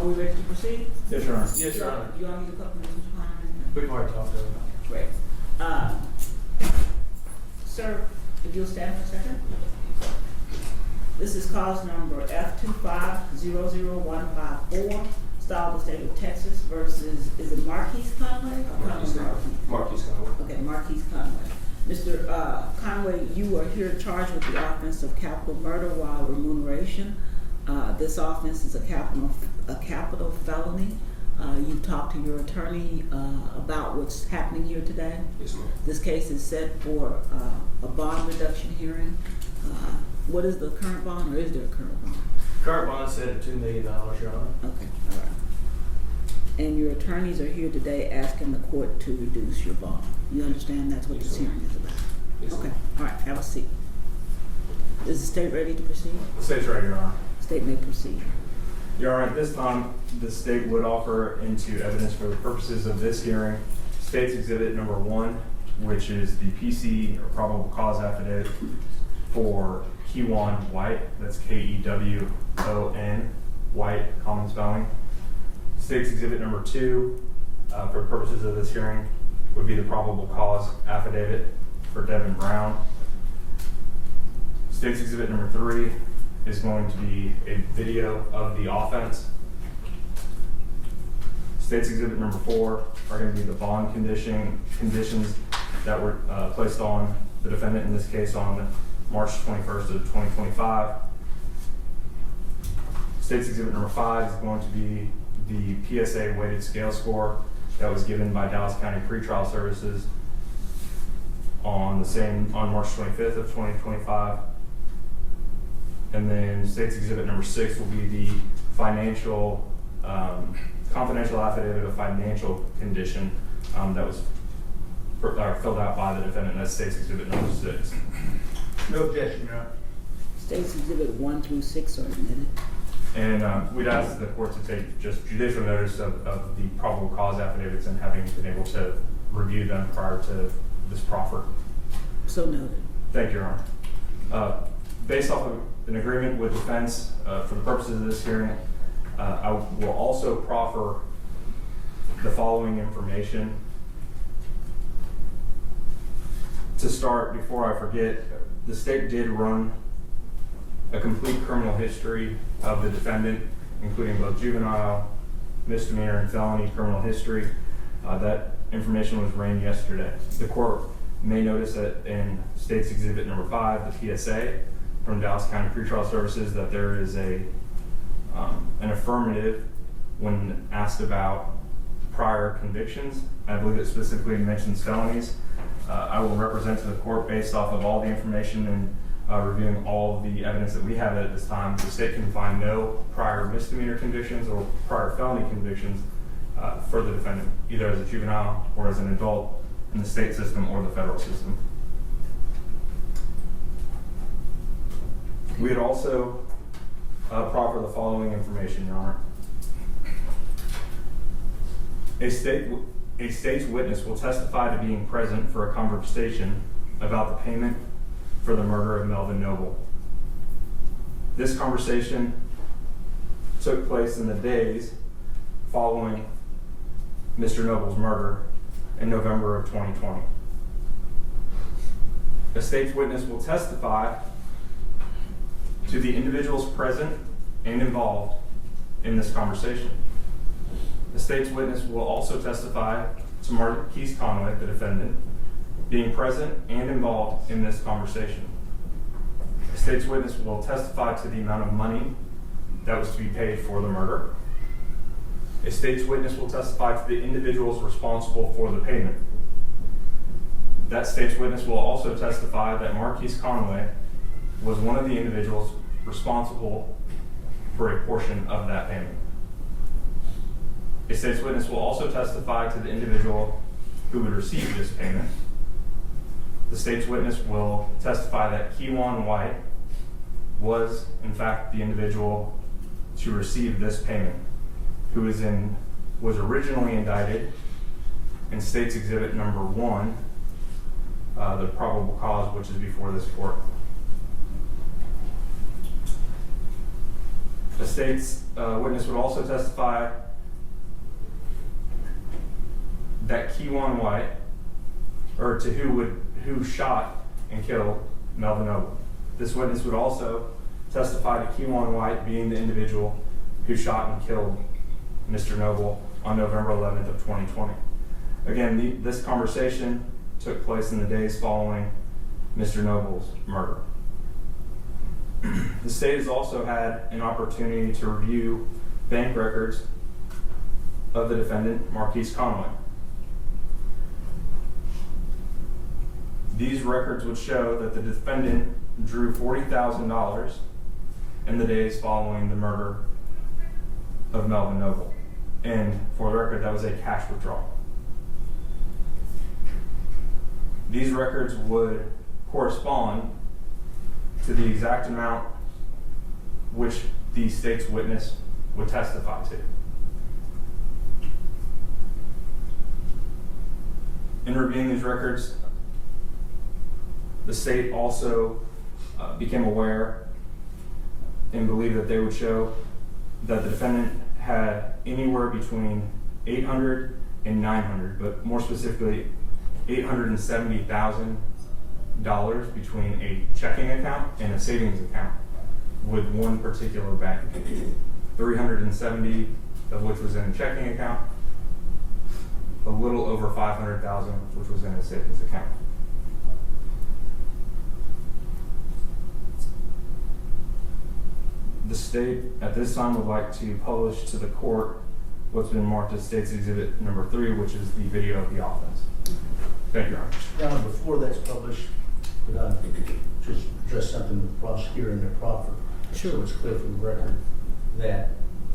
Are we ready to proceed? Yes, Your Honor. Yes, Your Honor. You all need a couple minutes of time? We've already talked about it. Great. Sir, if you'll stand for a second. This is cause number F2500154, Style of the State of Texas versus, is it Marquise Conway? Marquise Conway. Okay, Marquise Conway. Mr. Conway, you are here charged with the offense of capital murder while remuneration. This offense is a capital felony. You've talked to your attorney about what's happening here today. Yes, ma'am. This case is set for a bond reduction hearing. What is the current bond, or is there a current bond? Current bond set at $2 million, Your Honor. Okay, all right. And your attorneys are here today asking the court to reduce your bond. You understand that's what Yes, this ma'am. hearing is about? Yes, Okay, ma'am. all right, have a seat. Is the state ready to proceed? The state's ready, Your Honor. State may proceed. Your Honor, at this time, the state would offer into evidence for the purposes of this hearing, State's Exhibit Number 1, which is the PC or probable cause affidavit for Kewan White. That's K-E-W-O-N, White, common spelling. State's Exhibit Number 2, for purposes of this hearing, would be the probable cause affidavit for Devin Brown. State's Exhibit Number 3 is going to be a video of the offense. State's Exhibit Number 4 are going to be the bond conditions that were placed on the defendant, in this case on March 21st of 2025. State's Exhibit Number 5 is going to be the PSA weighted scale score that was given by Dallas County Pretrial Services on March 25th of 2025. And then State's Exhibit Number 6 will be the confidential affidavit of financial condition that was filled out by the defendant. That's State's Exhibit Number 6. No objection, Your Honor. States Exhibit 1 through 6 are admitted. And we'd ask the court to take just judicial notice of the probable cause affidavits and having been able to review them prior to this proffer. So noted. Thank you, Your Honor. Based off of an agreement with defense for the purposes of this hearing, I will also proffer the following information. To start, before I forget, the state did run a complete criminal history of the defendant, including both juvenile, misdemeanor, and felony criminal history. That information was ran yesterday. The court may notice that in State's Exhibit Number 5, the PSA from Dallas County Pretrial Services, that there is an affirmative when asked about prior convictions. I believe it specifically mentions felonies. I will represent to the court based off of all the information and reviewing all of the evidence that we have at this time. The state can find no prior misdemeanor convictions or prior felony convictions for the defendant, either as a juvenile or as an adult in the state system or the federal system. We would also proffer the following information, Your Honor. A state's witness will testify to being present for a conversation about the payment for the murder of Melvin Noble. This conversation took place in the days following Mr. Noble's murder in November of 2020. A state's witness will testify to the individuals present and involved in this conversation. The state's witness will also testify to Marquise Conway, the defendant, being present and involved in this conversation. The state's witness will testify to the amount of money that was to be paid for the murder. A state's witness will testify to the individuals responsible for the payment. That state's witness will also testify that Marquise Conway was one of the individuals responsible for a portion of that payment. A state's witness will also testify to the individual who would receive this payment. The state's witness will testify that Kewan White was, in fact, the individual to receive this payment, who was originally indicted in State's Exhibit Number 1, the probable cause, which is before this court. state's witness would also testify that Keywan White, or to who shot and killed Melvin Noble. This witness would also testify to Keywan White being the individual who shot and killed Mr. Noble on November 11th of 2020. Again, this conversation took place in the days following Mr. Noble's murder. The state has also had an opportunity to review bank records of the defendant, Marquise Conway. These records would show that the defendant drew $40,000 in the days following the murder of Melvin Noble. And for the record, that was a cash withdrawal. These records would correspond to the exact amount which the state's witness would testify to. In reviewing these records, the state also became aware and believed that they would show that the defendant had anywhere between $800 and $900, but more specifically, $870,000 between a checking account and a savings account with one particular bank. 370 of which was in a checking account, a little over 500,000 which was in a savings account. The state at this time would like to publish to the court what's been marked as State's Exhibit number 3, which is the video of the offense. Thank you, Your Honor. Now, before that's published, could I just address something with the prosecutor and their proffer? Sure. So it's clear from the record that,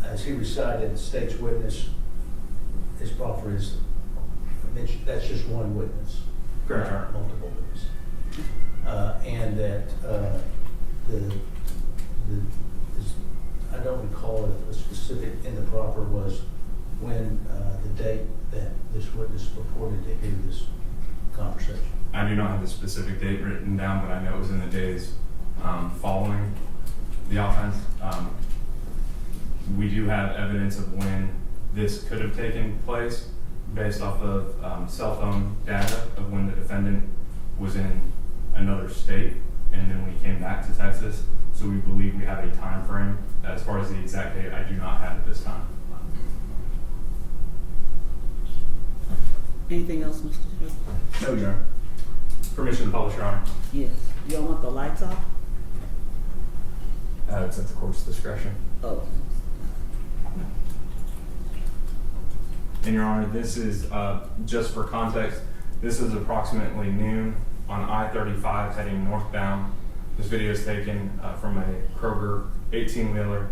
as he recited, the state's witness, his proffer is, that's just one witness. Correct, Your Honor. Not multiple witnesses. And that I don't recall if a specific in the proffer was when the date that this witness purported to hear this conversation. I do not have the specific date written down, but I know it was in the days following the offense. We do have evidence of when this could have taken place based off of cell phone data of when the defendant was in another state and then when he came back to Texas. So we believe we have a time frame. As far as the exact date, I do not have at this time. Anything else, Mr. Chair? No, Your Honor. Permission to publish, Your Honor. Yes. Y'all want the lights off? It's at the court's discretion. Oh. And Your Honor, this is, just for context, this is approximately noon on I-35 heading northbound. This video is taken from a Kroger 18-wheeler,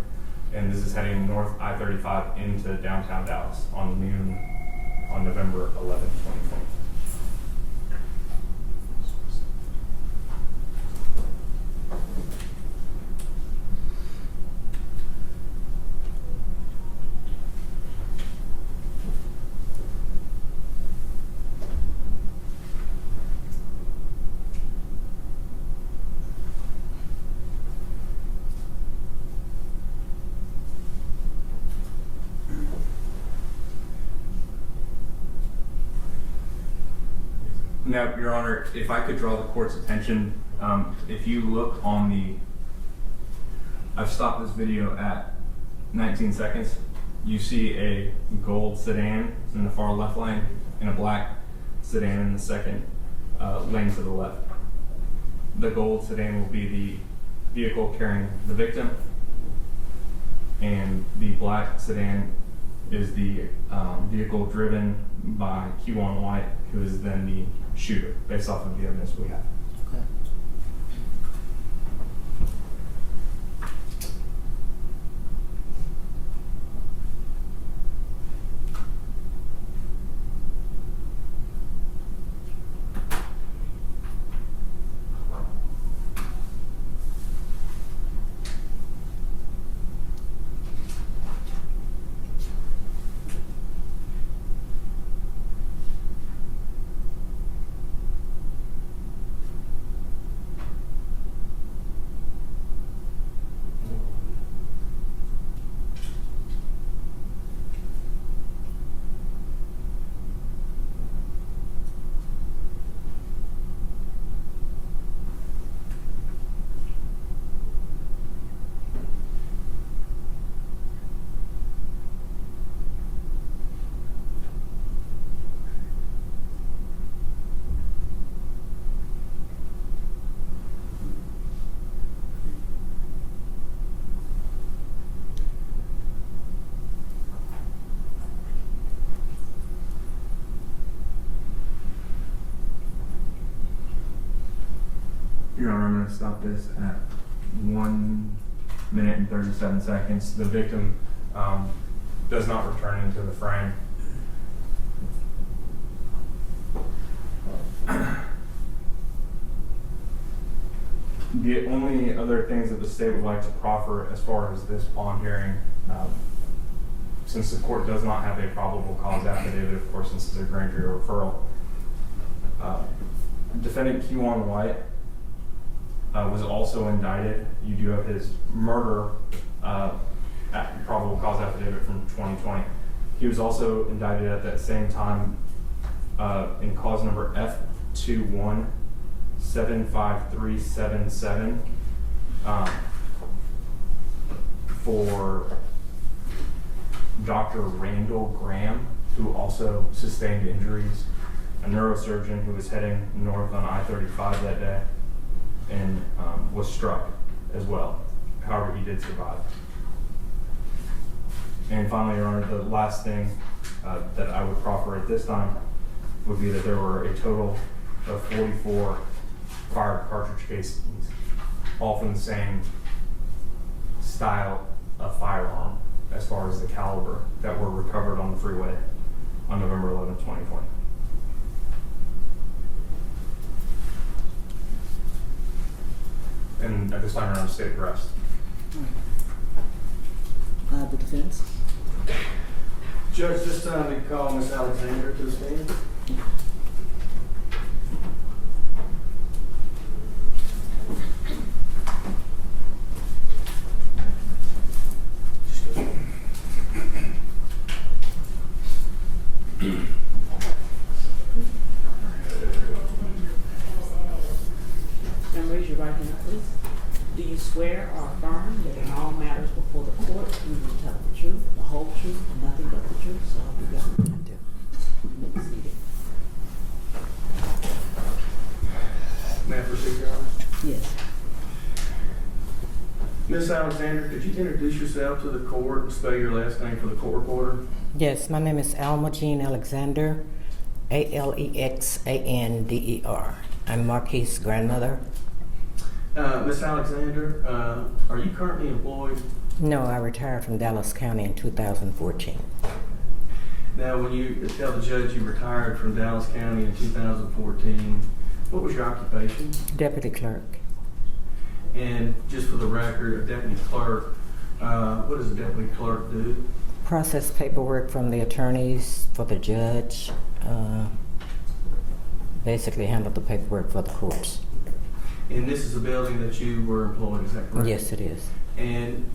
and this is heading north I-35 into downtown Dallas on noon on November 11, 2020. Now, Your Honor, if I could draw the court's attention, if you look on I've stopped this video at 19 seconds. You see a gold sedan in the far left lane and a black sedan in the second lane to the left. The gold sedan will be the vehicle carrying the victim, and the black sedan is the vehicle driven by Keywan White, who is then the shooter, based off of the evidence we have. Okay. Your Honor, I'm going to stop this at 1 minute and 37 seconds. The victim does not return into the frame. The only other things that the state would like to proffer as far as this bond hearing, since the court does not have a probable cause affidavit, of course, since it's a grand jury referral, defendant Kewan White was also indicted. You do have his murder probable cause affidavit from 2020. He was also indicted at that same time in cause number F2175377 for Dr. Randall Graham, who also sustained injuries, a neurosurgeon who was heading north on I-35 that day and was struck as well. However, he did survive. And finally, Your Honor, the last thing that I would proffer at this time would be that there were a total of 44 fired cartridge casings, all from the same style of firearm as far as the caliber that were recovered on the freeway on November 11, 2020. And at this time, Your Honor, state the rest. The defense. Judge, this time we call Ms. Alexander to the stand. And raise your right hand, please. Do you swear or affirm that in all matters before the court you will tell the truth, the whole truth, and nothing but the truth? So help you God. I do. You may be seated. May I proceed, Your Honor? Yes. Ms. Alexander, could you introduce yourself to the court and spell your last name for the court reporter? Yes, my name is Alma Jean Alexander, Alexander. I'm Marquis' grandmother. Ms. Alexander, are you currently employed? No, I retired from Dallas County in 2014. Now, when you tell the judge you retired from Dallas County in 2014, what was your occupation? Deputy clerk. And just for the record, a deputy clerk, what does a deputy clerk do? Process paperwork from the attorneys for the judge. Basically handle the paperwork for the courts. And this is a building that you were employed, is that correct? Yes, it is. And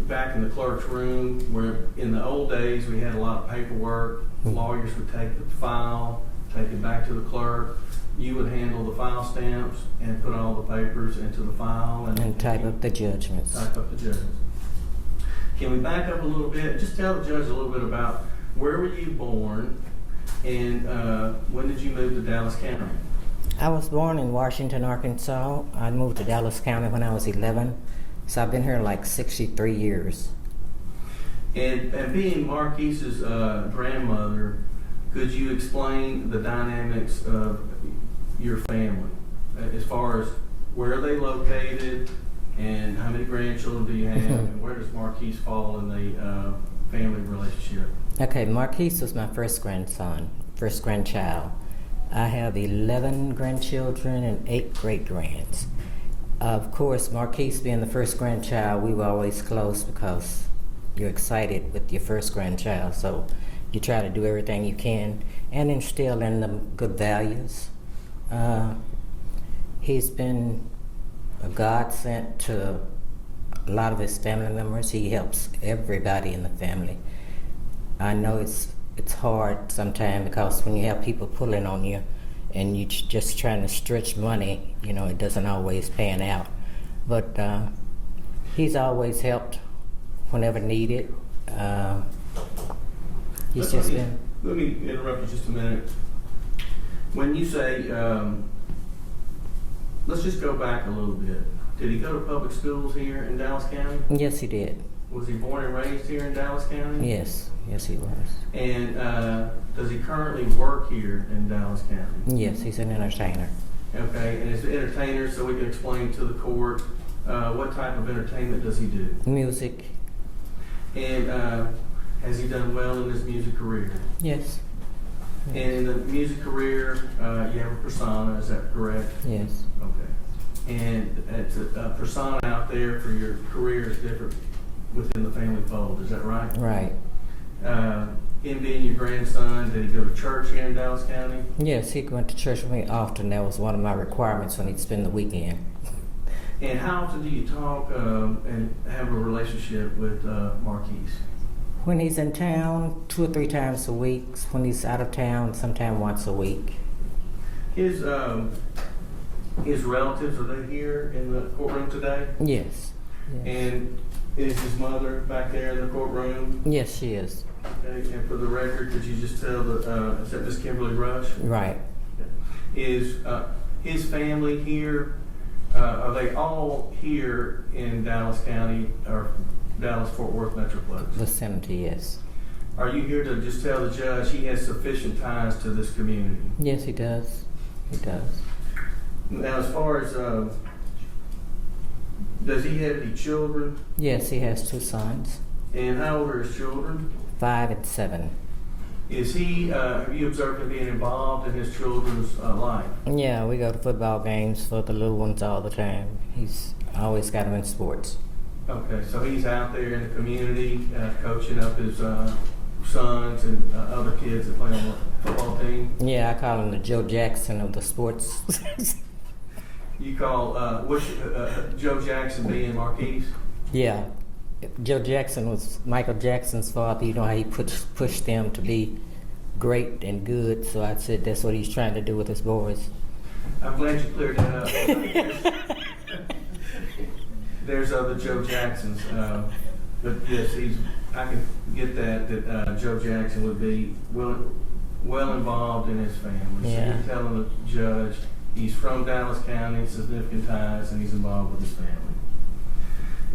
back in the clerk's room, where in the old days we had a lot of paperwork, lawyers would take the file, take it back to the clerk. You would handle the file stamps and put all the papers into the file And type up the judgments. Type up the judgments. Can we back up a little bit? Just tell the judge a little bit about where were you born and when did you move to Dallas County? I was born in Washington, Arkansas. I moved to Dallas County when I was 11, so I've been here like 63 years. And being Marquis's grandmother, could you explain the dynamics of your family as far as where are they located and how many grandchildren do you have and where does Marquis fall in the family relationship? Okay, Marquis was my first grandson, first grandchild. I have 11 grandchildren and 8 great-grands. Of course, Marquis being the first grandchild, we were always close because you're excited with your first grandchild, so you try to do everything you can and instill in them good values. He's been a godsend to a lot of his family members. He helps everybody in the family. I know it's hard sometimes because when you have people pulling on you and you're just trying to stretch money, you know, it doesn't always pan out. But he's always helped whenever needed. He's just been... Let me interrupt you just a minute. When you say, let's just go back a little bit. Did he go to public schools here in Dallas County? Yes, he did. Was he born and raised here in Dallas County? Yes, yes, he was. And does he currently work here in Dallas County? Yes, he's an entertainer. Okay, and as an entertainer, so we can explain to the court, what type of entertainment does he do? Music. And has he done well in his music career? Yes. And in the music career, you have a persona, is that correct? Yes. Okay. And it's a persona out there for your career is different within the family fold, is that right? Right. Him being your grandson, did he go to church here in Dallas County? Yes, he went to church with me often. That was one of my requirements when he'd spend the weekend. And how often do you talk and have a relationship with Marquise? When he's in town, 2 or 3 times a week. When he's out of town, sometime once a week. His relatives, are they here in the courtroom today? Yes. Yes. And is his mother back there in the courtroom? Yes, she is. Okay. And for the record, could you just tell is that Miss Kimberly Rush? Right. Is his family here? Are they all here in Dallas County or Dallas-Fort Worth Metroplex? Vicinity, yes. Are you here to just tell the judge he has sufficient ties to this community? Yes, he does. He does. Now, as far as, does he have any children? Yes, he has 2 sons, And how old are his children? 5 and 7. Is he, have you observed him being involved in his children's life? Yeah, we go to football games for the little ones all the time. He's always got them in sports. Okay, so he's out there in the community coaching up his sons and other kids that play on the football team. Yeah, I call him the Joe Jackson of the sports. You call Joe Jackson being Marquise? Yeah. Joe Jackson was Michael Jackson's father. You know how he pushed them to be great and good. So I said that's what he's trying to do with his boys. I'm glad you cleared that up. There's other Joe Jacksons, but yes, I can get that Joe Jackson would be well involved in his family. Yeah. So you're telling the judge he's from Dallas County, significant ties, and he's involved with his family.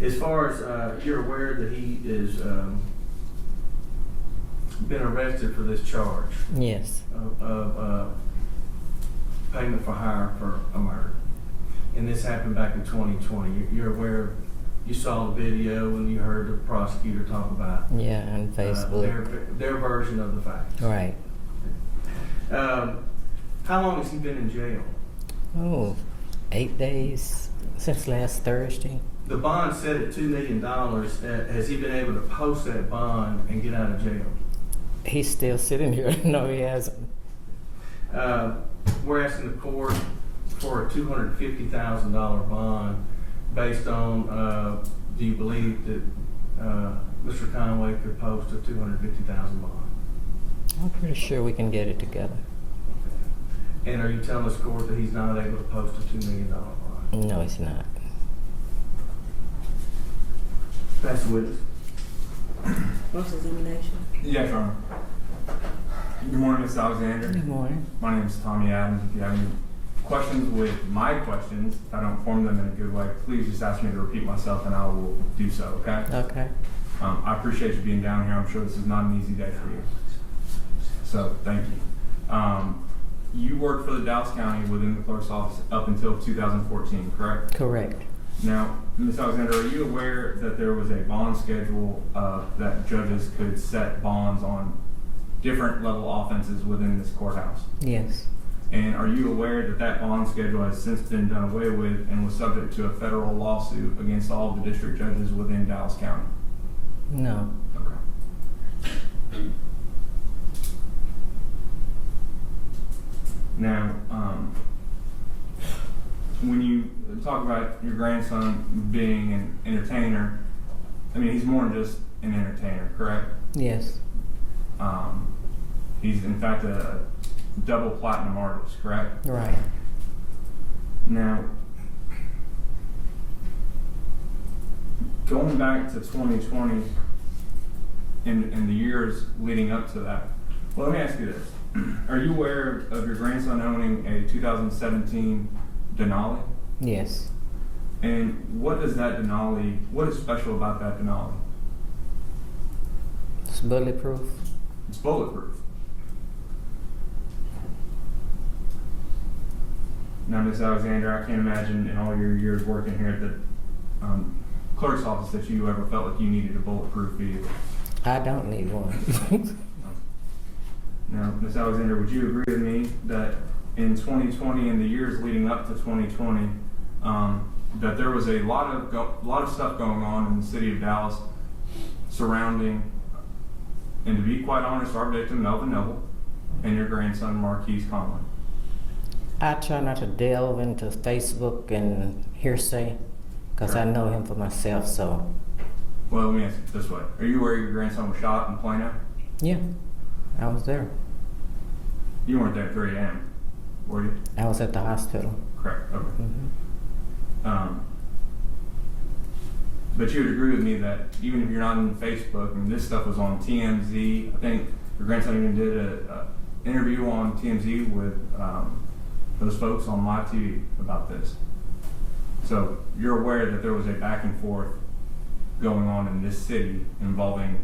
As far as you're aware that he is been arrested for this charge Yes. of payment for hire for a murder. And this happened back in 2020. You're aware, you saw the video and you heard the prosecutor talk about Yeah, on Facebook. their version of the facts. Right. How long has he been in jail? Oh, 8 days since last Thursday. The bond set at $2 million. Has he been able to post that bond and get out of jail? He's still sitting here. No, he hasn't. We're asking the court for a $250,000 bond based on, do you believe that Mr. Conway could post a $250,000 bond? I'm pretty sure we can get it together. And are you telling this court that he's not able to post a $2 million bond? No, he's not. That's the witness. Cross-examination. Yes, Your Honor. Good morning, Ms. Alexander. Good morning. My name is Tommy Adams. If you have any questions with my questions, if I don't form them in a good way, please just ask me to repeat myself and I will do so, okay? Okay. I appreciate you being down here. I'm sure this is not an easy day for you. So, thank you. You worked for the Dallas County within the clerk's office up until 2014, correct? Correct. Now, Ms. Alexander, are you aware that there was a bond schedule that judges could set bonds on different level offenses within this courthouse? Yes. And are you aware that that bond schedule has since been done away with and was subject to a federal lawsuit against all of the district judges within Dallas County? No. Okay. Now, when you talk about your grandson being an entertainer, I mean, he's more than just an entertainer, correct? Yes. He's in fact a double platinum artist, correct? Right. Now, going back to 2020 and the years leading up to that, well, let me ask you this. Are you aware of your grandson owning a 2017 Denali? Yes. And what is that Denali, what is special about that Denali? It's bulletproof. It's bulletproof. Now, Ms. Alexander, I can't imagine in all your years working here at the clerk's office that you ever felt like you needed a bulletproof vehicle. I don't need one. Now, Ms. Alexander, would you agree with me that in 2020 and the years leading up to 2020, that there was a lot of stuff going on in the city of Dallas surrounding, and to be quite honest, our victim Melvin Noble and your grandson Marquise Conley? I try not to delve into Facebook and hearsay because I know him for myself, so Well, let me ask it this way: are you aware your grandson was shot in Plano? yeah, I was there. You weren't there at 3 a.m., were you? I was at the hospital. Correct. Okay. Hmm. But you would agree with me that even if you're not on Facebook, I mean, this stuff was on TMZ. I think your grandson even did a interview on TMZ with those folks on live TV about this. So you're aware that there was a back and forth going on in this city involving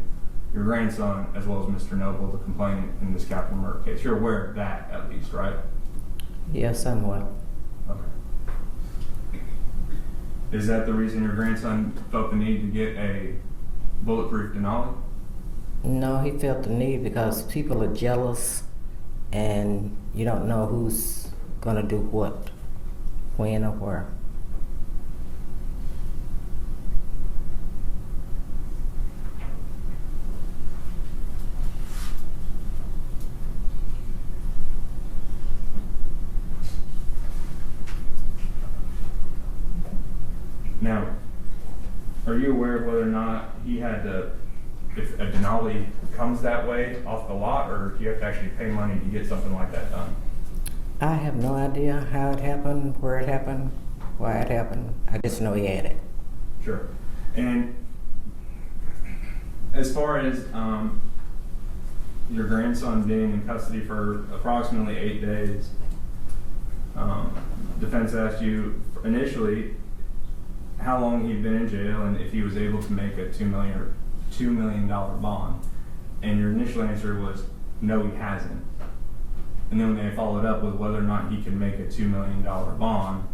your grandson as well as Mr. Noble, the complainant in this capital murder case. You're aware of that at least, right? Yes, somewhat. Okay. Is that the reason your grandson felt the need to get a bulletproof Denali? No, he felt the need because people are jealous and you don't know who's gonna do what, when or where. Now, are you aware of whether or not he had to, if a Denali comes that way off the lot, or do you have to actually pay money to get something like that done? I have no idea how it happened, where it happened, why it happened. I just know he had it. Sure. And as far as your grandson being in custody for approximately 8 days, defense asked you initially how long he'd been in jail and if he was able to make a $2 million bond. And your initial answer was, no, he hasn't. And then when they followed up with whether or not he can make a $2 million bond,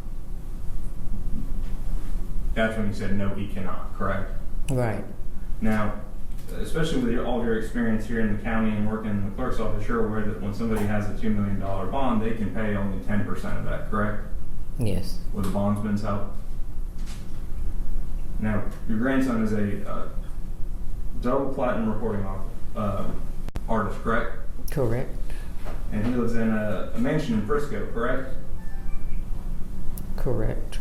that's when you said, no, he cannot, correct? Right. Now, especially with all of your experience here in the county and working in the clerk's office, you're aware that when somebody has a $2 million bond, they can pay only 10% of that, correct? Yes. With the bondsman's help. Now, your grandson is a double platinum recording artist, correct? Correct. And he lives in a mansion in Frisco, correct? Correct.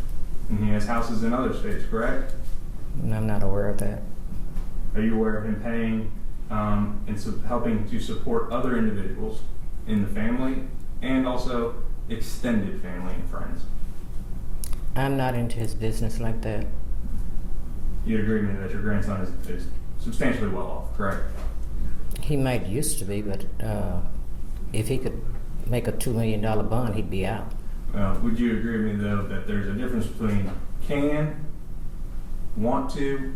And he has houses in other states, correct? And I'm not aware of that. Are you aware of him paying and helping to support other individuals in the family and also extended family and friends? I'm not into his business like that. You'd agree with me that your grandson is substantially well off, correct? He might used to be, but if he could make a $2 million bond, he'd be out. Would you agree with me, though, that there's a difference between can, want to,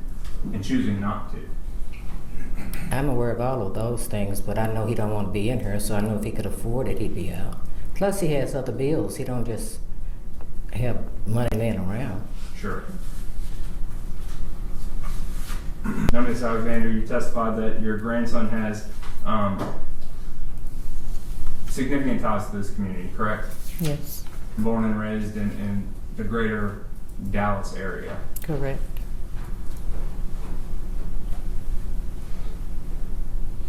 and choosing not to? I'm aware of all of those things, but I know he don't want to be in here, so I know if he could afford it, he'd be out. Plus, he has other bills. He don't just have money laying around. Sure. Now, Ms. Alexander, you testified that your grandson has significant ties to this community, correct? Yes. Born and raised in the greater Dallas area. Correct.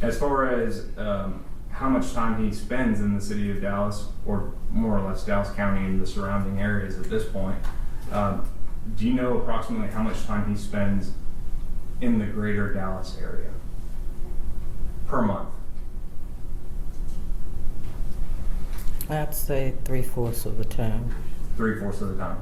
As far as how much time he spends in the city of Dallas, or more or less Dallas County and the surrounding areas at this point, do you know approximately how much time he spends in the greater Dallas area per month? I'd say 3/4 of the time. 3/4 of the time.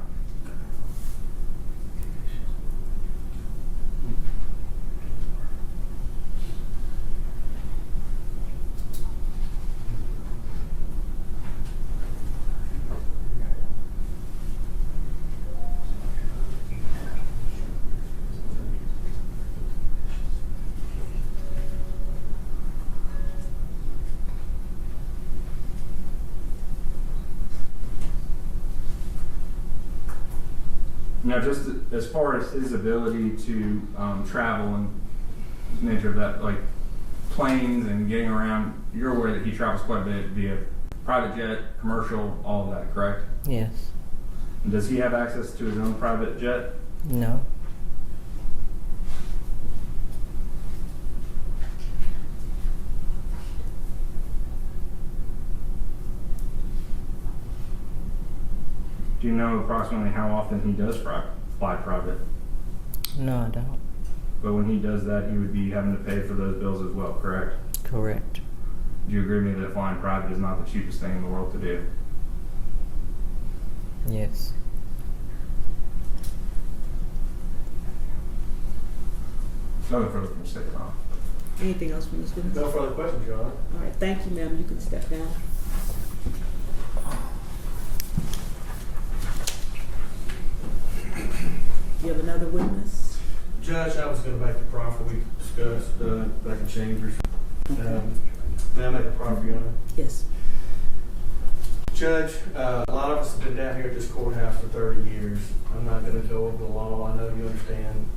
Now, just as far as his ability to travel and nature of that, like planes and getting around, you're aware that he travels quite a bit via private jet, commercial, all of that, correct? Yes. And does he have access to his own private jet? No. Do you know approximately how often he does fly private? No, I don't. But when he does that, he would be having to pay for those bills as well, correct? Correct. Do you agree with me that flying private is not the cheapest thing in the world to do? Yes. Nothing further from the state law. Anything else from Ms. Goodens? No further questions, Your Honor. All right, thank you, ma'am. You can step down. You have another witness? Judge, I was going to make the proffer we discussed back in chambers. May I make a proffer, Your Honor? Yes. Judge, a lot of us have been down here at this courthouse for 30 years. I'm not going to go over the law. I know you understand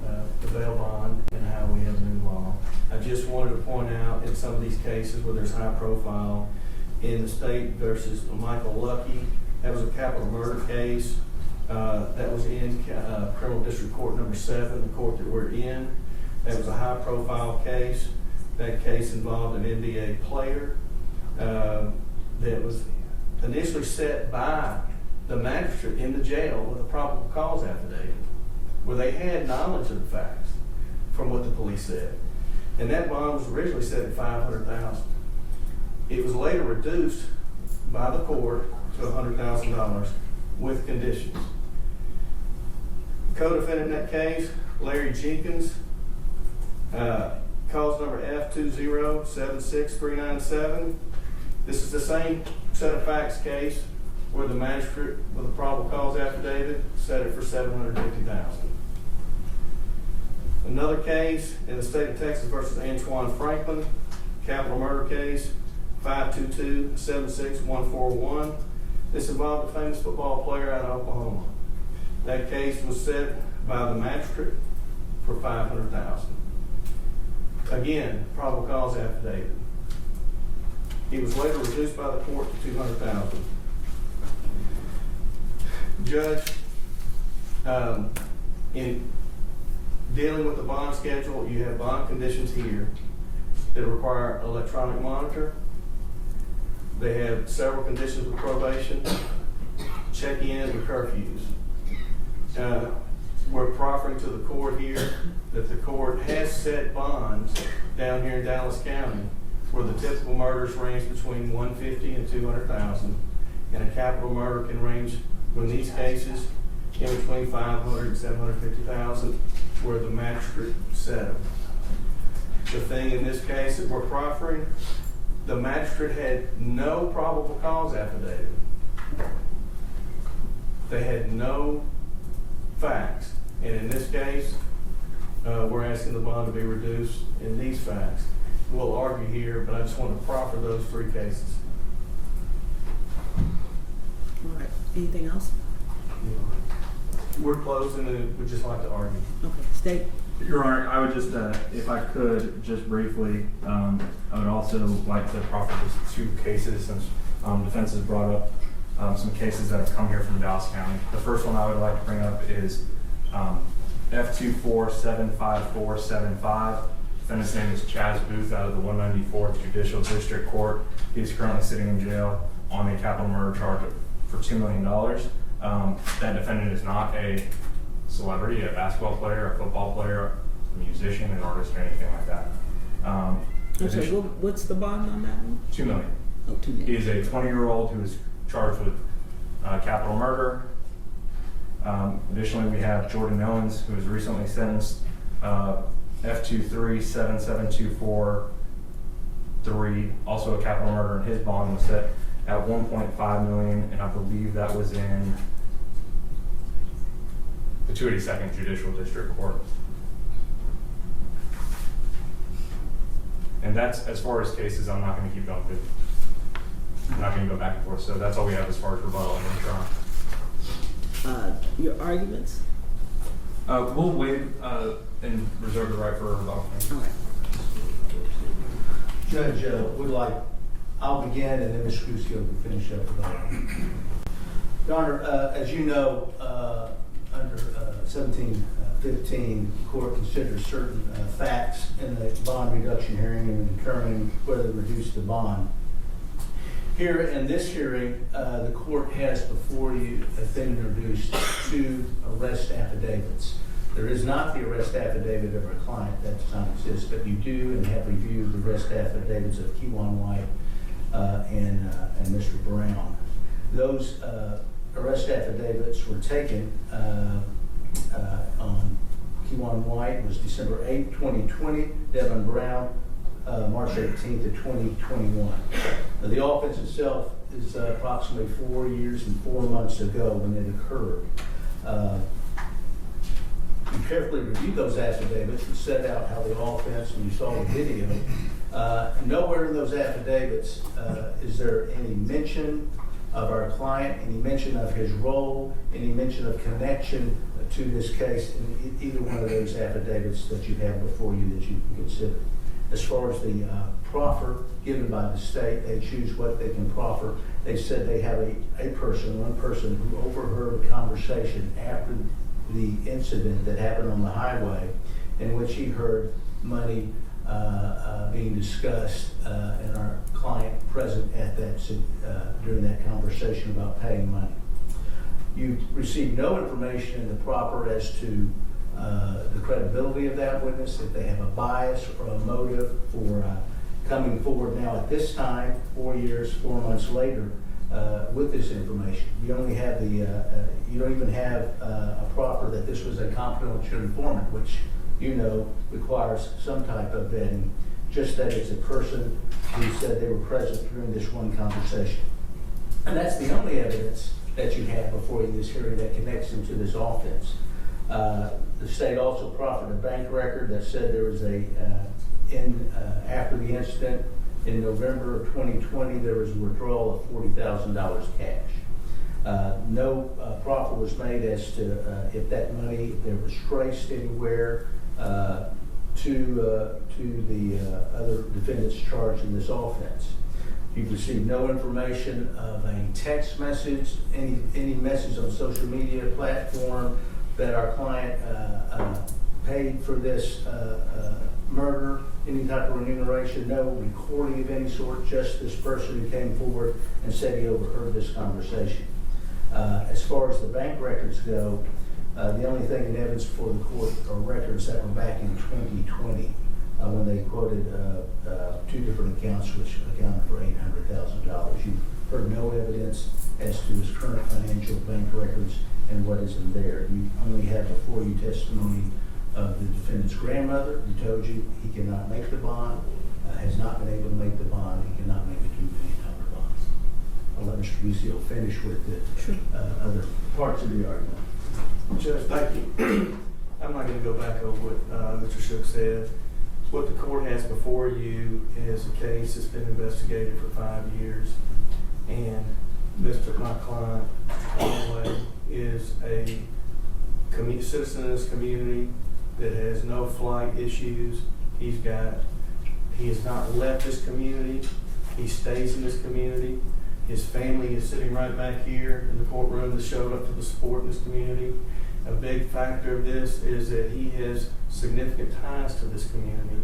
the bail bond and how we have a new law. I just wanted to point out in some of these cases where there's high profile, in the state versus Michael Lucky, that was a capital murder case. That was in Criminal District Court number 7, the court that we're in. That was a high profile case. That case involved an NBA player that was initially set by the magistrate in the jail with a probable cause affidavit, where they had knowledge of the facts from what the police said. And that bond was originally set at $500,000. It was later reduced by the court to $100,000 with conditions. Co-defendant in that case, Larry Jenkins, cause number F2076397. This is the same set of facts case where the magistrate with a probable cause affidavit set it for $750,000. Another case in the state of Texas versus Antoine Franklin, capital murder case 522-76141. This involved a famous football player out of Oklahoma. That case was set by the magistrate for $500,000. Again, probable cause affidavit. It was later reduced by the court to $200,000. Judge, in dealing with the bond schedule, you have bond conditions here that require electronic monitor. They have several conditions with probation, check-in, and curfews. We're proffering to the court here that the court has set bonds down here in Dallas County where the typical murders range between $150,000 and $200,000, and a capital murder can range, in these cases, in between $500,000 and $750,000, where the magistrate set them. The thing in this case that we're proffering, the magistrate had no probable cause affidavit. They had no facts, and in this case, we're asking the bond to be reduced in these facts. We'll argue here, but I just want to proffer those 3 cases. All right, anything else? We're closing and we'd just like to argue. Okay, state. Your Honor, I would just, if I could, just briefly, I would also like to proffer just 2 cases since defense has brought up some cases that have come here from Dallas County. The first one I would like to bring up is F2475475. Defendant's name is Chaz Booth out of the 194th Judicial District Court. He's currently sitting in jail on a capital murder charge for $2 million. That defendant is not a celebrity, a basketball player, a football player, a musician, an artist, or anything like that. Okay, what's the bond on that one? $2 million. Oh, $2 million. He is a 20-year-old who is charged with capital murder. Additionally, we have Jordan Owens, who was recently sentenced F2377243, also a capital murder, and his bond was set at $1.5 million, and I believe that was in the 282nd Judicial District Court. And that's, as far as cases, I'm not going to keep going through. I'm not going to go back and forth, so that's all we have as far as rebuttal and trial. Your arguments? We'll waive and reserve the right for a rebuttal. All right. Judge, I'll begin and then Mr. Cusio can finish up with our. Your Honor, as you know, under 1715, the court considers certain facts in the bond reduction hearing and determining whether to reduce the bond. Here in this hearing, the court has before you been introduced 2 arrest affidavits. There is not the arrest affidavit of our client, that does not exist, but you do and have reviewed the arrest affidavits of Kewan White and Mr. Brown. Those arrest affidavits were taken on Kewan White was December 8, 2020, Devin Brown, March 18th of 2021. Now, the offense itself is approximately 4 years and 4 months ago when it occurred. You carefully reviewed those affidavits and set out how the offense, and you saw the video. Nowhere in those affidavits is there any mention of our client, any mention of his role, any mention of connection to this case in either one of those affidavits that you have before you that you can consider. As far as the proffer given by the state, they choose what they can proffer. They said they have one person who overheard a conversation after the incident that happened on the highway in which he heard money being discussed and our client present at that during that conversation about paying money. You received no information in the proffer as to the credibility of that witness, if they have a bias or a motive for coming forward now at this time, 4 years, 4 months later, with this information. You only have you don't even have a proffer that this was a confidential informant, which you know requires some type of vetting, just that it's a person who said they were present during this one conversation. And that's the only evidence that you have before you this hearing that connects them to this offense. The state also proffered a bank record that said there was after the incident in November of 2020, there was a withdrawal of $40,000 cash. No proffer was made as to if that money, if there was traced anywhere to the other defendants charged in this offense. You've received no information of a text message, any message on social media platform that our client paid for this murder, any type of remuneration, no recording of any sort, just this person who came forward and said he overheard this conversation. As far as the bank records go, the only thing in evidence before the court are records that were back in 2020 when they quoted 2 different accounts which accounted for $800,000. You've heard no evidence as to his current financial bank records and what is in there. You only have before you testimony of the defendant's grandmother who told you he cannot make the bond, has not been able to make the bond, he cannot make a $2 million bond. I'll let Mr. Busio finish with the other parts of the argument. Judge, thank you. I'm not going to go back over what Mr. Shook said. What the court has before you is a case that's been investigated for 5 years, and my client, Conway, is a citizen in this community that has no flight issues. He has not left this community. He stays in this community. His family is sitting right back here in the courtroom that showed up for the support in this community. A big factor of this is that he has significant ties to this community.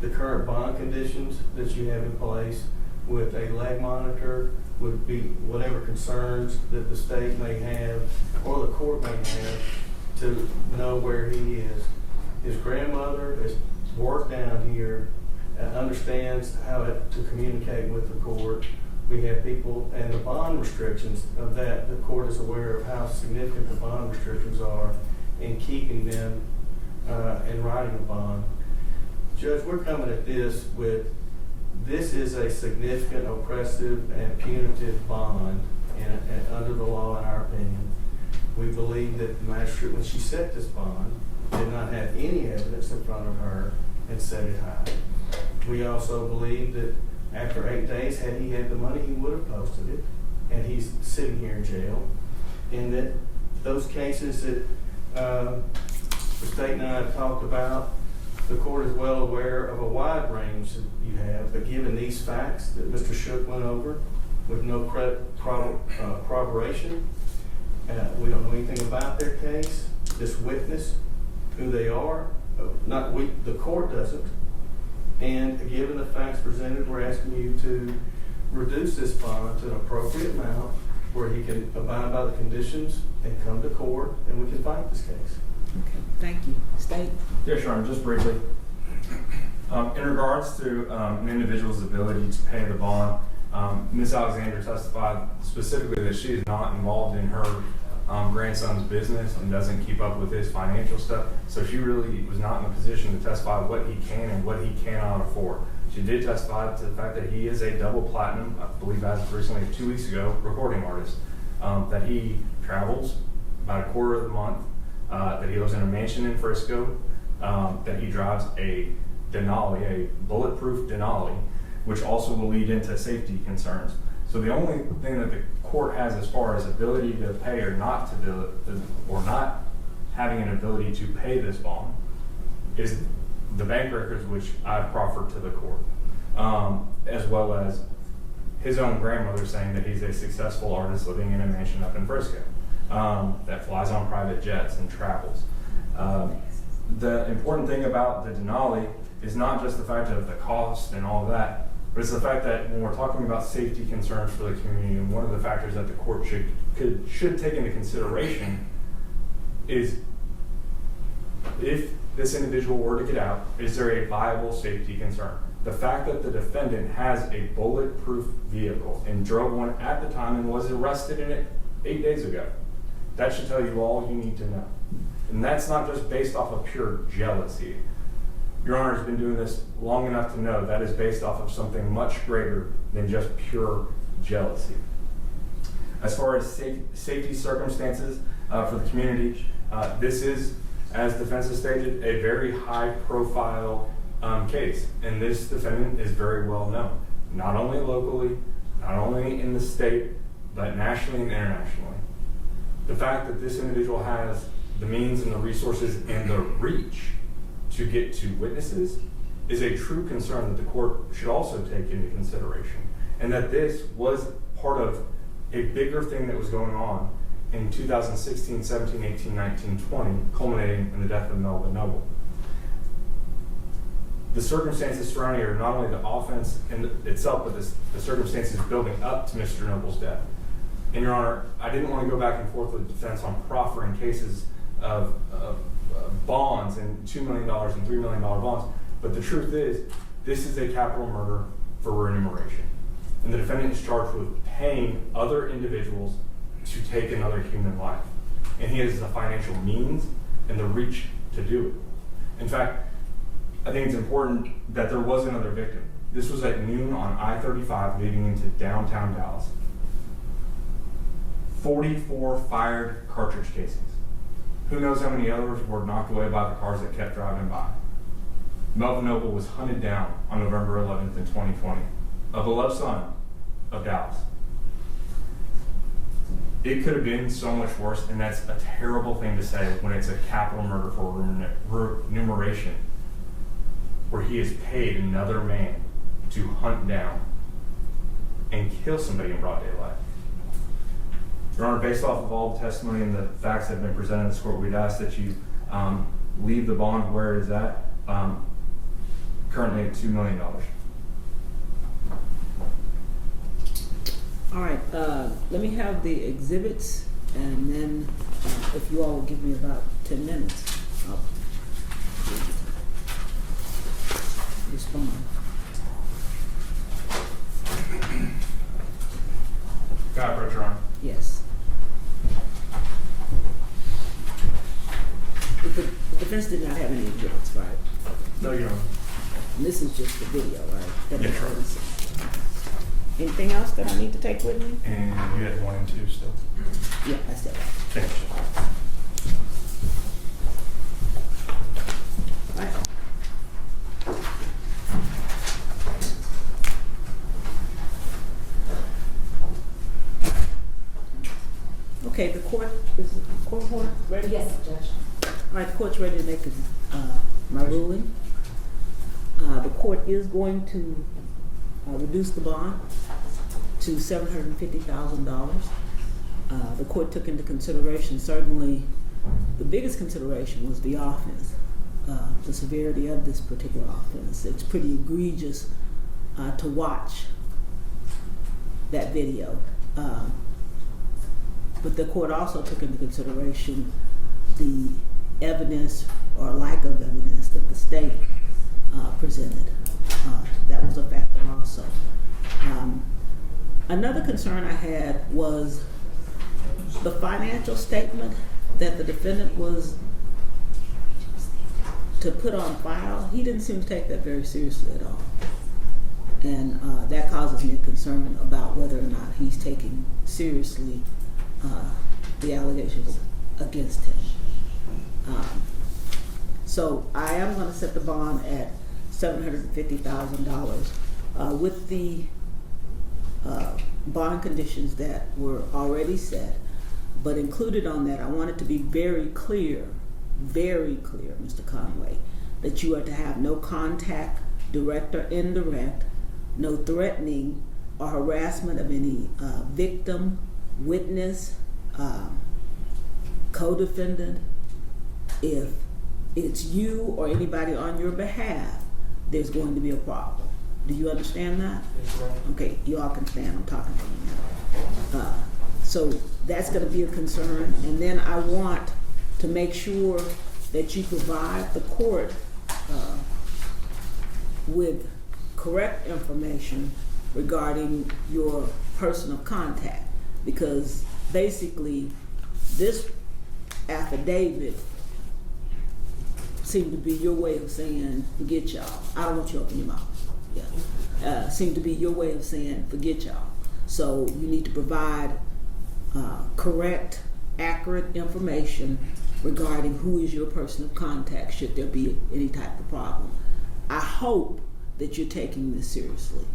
The current bond conditions that you have in place with a leg monitor would be whatever concerns that the state may have or the court may have to know where he is. His grandmother has worked down here and understands how to communicate with the court. We have people, and the bond restrictions of that, the court is aware of how significant the bond restrictions are in keeping them and writing a bond. Judge, we're coming at this this is a significant, oppressive, and punitive bond and under the law, in our opinion. We believe that the magistrate, when she set this bond, did not have any evidence in front of her and set it high. We also believe that after 8 days, had he had the money, he would have posted it, and he's sitting here in jail. And that those cases that the state and I have talked about. The court is well aware of a wide range that you have, but given these facts that Mr. Shook went over with no corroboration, we don't know anything about their case, this witness, who they are, the court doesn't. And given the facts presented, we're asking you to reduce this bond to an appropriate amount where he can abide by the conditions and come to court and we can fight this case. Okay, thank you. State? Yes, Your Honor, just briefly. In regards to an individual's ability to pay the bond, Ms. Alexander testified specifically that she is not involved in her grandson's business and doesn't keep up with his financial stuff. So she really was not in a position to testify what he can and what he cannot afford. She did testify to the fact that he is a double platinum, I believe as of recently 2 weeks ago, recording artist, that he travels about a quarter of the month, that he lives in a mansion in Frisco, that he drives a Denali, a bulletproof Denali, which also will lead into safety concerns. So the only thing that the court has as far as ability to pay or not to do it, or not having an ability to pay this bond, is the bank records which I've proffered to the court, as well as his own grandmother saying that he's a successful artist living in a mansion up in Frisco that flies on private jets and travels. The important thing about the Denali is not just the fact of the cost and all of that, but it's the fact that when we're talking about safety concerns for the community, and one of the factors that the court should take into consideration is, if this individual were to get out, is there a viable safety concern? The fact that the defendant has a bulletproof vehicle and drove one at the time and was arrested in it 8 days ago, that should tell you all you need to know. And that's not just based off of pure jealousy. Your Honor has been doing this long enough to know that is based off of something much greater than just pure jealousy. As far as safety circumstances for the community, this is, as defense has stated, a very high profile case. And this defendant is very well known, not only locally, not only in the state, but nationally and internationally. The fact that this individual has the means and the resources and the reach to get to witnesses is a true concern that the court should also take into consideration. And that this was part of a bigger thing that was going on in 2016, 17, 18, 19, 20, culminating in the death of Melvin Noble. The circumstances surrounding it are not only the offense in itself, but the circumstances building up to Mr. Noble's death. And Your Honor, I didn't want to go back and forth with the defense on proffering cases of bonds and $2 million and $3 million bonds, but the truth is, this is a capital murder for remuneration. And the defendant is charged with paying other individuals to take another human life. And he has the financial means and the reach to do it. In fact, I think it's important that there was another victim. This was at noon on I-35 leading into downtown Dallas. 44 fired cartridge casings. Who knows how many others were knocked away by the cars that kept driving by. Melvin Noble was hunted down on November 11th in 2020, a beloved son of Dallas. It could have been so much worse, and that's a terrible thing to say when it's a capital murder for remuneration, where he has paid another man to hunt down and kill somebody in broad daylight. Your Honor, based off of all the testimony and the facts that have been presented in this court, we'd ask that you leave the bond where it is at, currently at $2 million. All right, let me have the exhibits, and then if you all will give me about 10 minutes, I'll respond. God, Brother Your Honor. Yes. The defense did not have any exhibits, right? No, Your Honor. And this is just the video, right? That Yes, I'm sir. gonna see. Anything else that I need to take with me? And you had 1 and 2 still. Yeah, that's that. Thank you. All right. Okay, the court, is the court order ready? Yes, Judge. All right, the court's ready to make my ruling. The court is going to reduce the bond to $750,000. The court took into consideration, certainly, the biggest consideration was the offense, the severity of this particular offense. It's pretty egregious to watch that video. But the court also took into consideration the evidence or lack of evidence that the state presented. That was a factor also. Another concern I had was the financial statement that the defendant was to put on file. He didn't seem to take that very seriously at all. And that causes me concern about whether or not he's taking seriously the allegations against him. So I am going to set the bond at $750,000 with the bond conditions that were already set. But included on that, I want it to be very clear, Mr. Conway, that you are to have no contact, direct or indirect, no threatening or harassment of any victim, witness, co-defendant. If it's you or anybody on your behalf, there's going to be a problem. Do you understand that? Yes, ma'am. Okay, you all can stand. I'm talking to you now. So that's going to be a concern. And then I want to make sure that you provide the court with correct information regarding your person of contact, because basically this affidavit seemed to be your way of saying, forget y'all. I don't want you to open your mouth. Yeah. Seemed to be your way of saying, forget y'all. So you need to provide correct, accurate information regarding who is your person of contact should there be any type of problem. I hope that you're taking this seriously.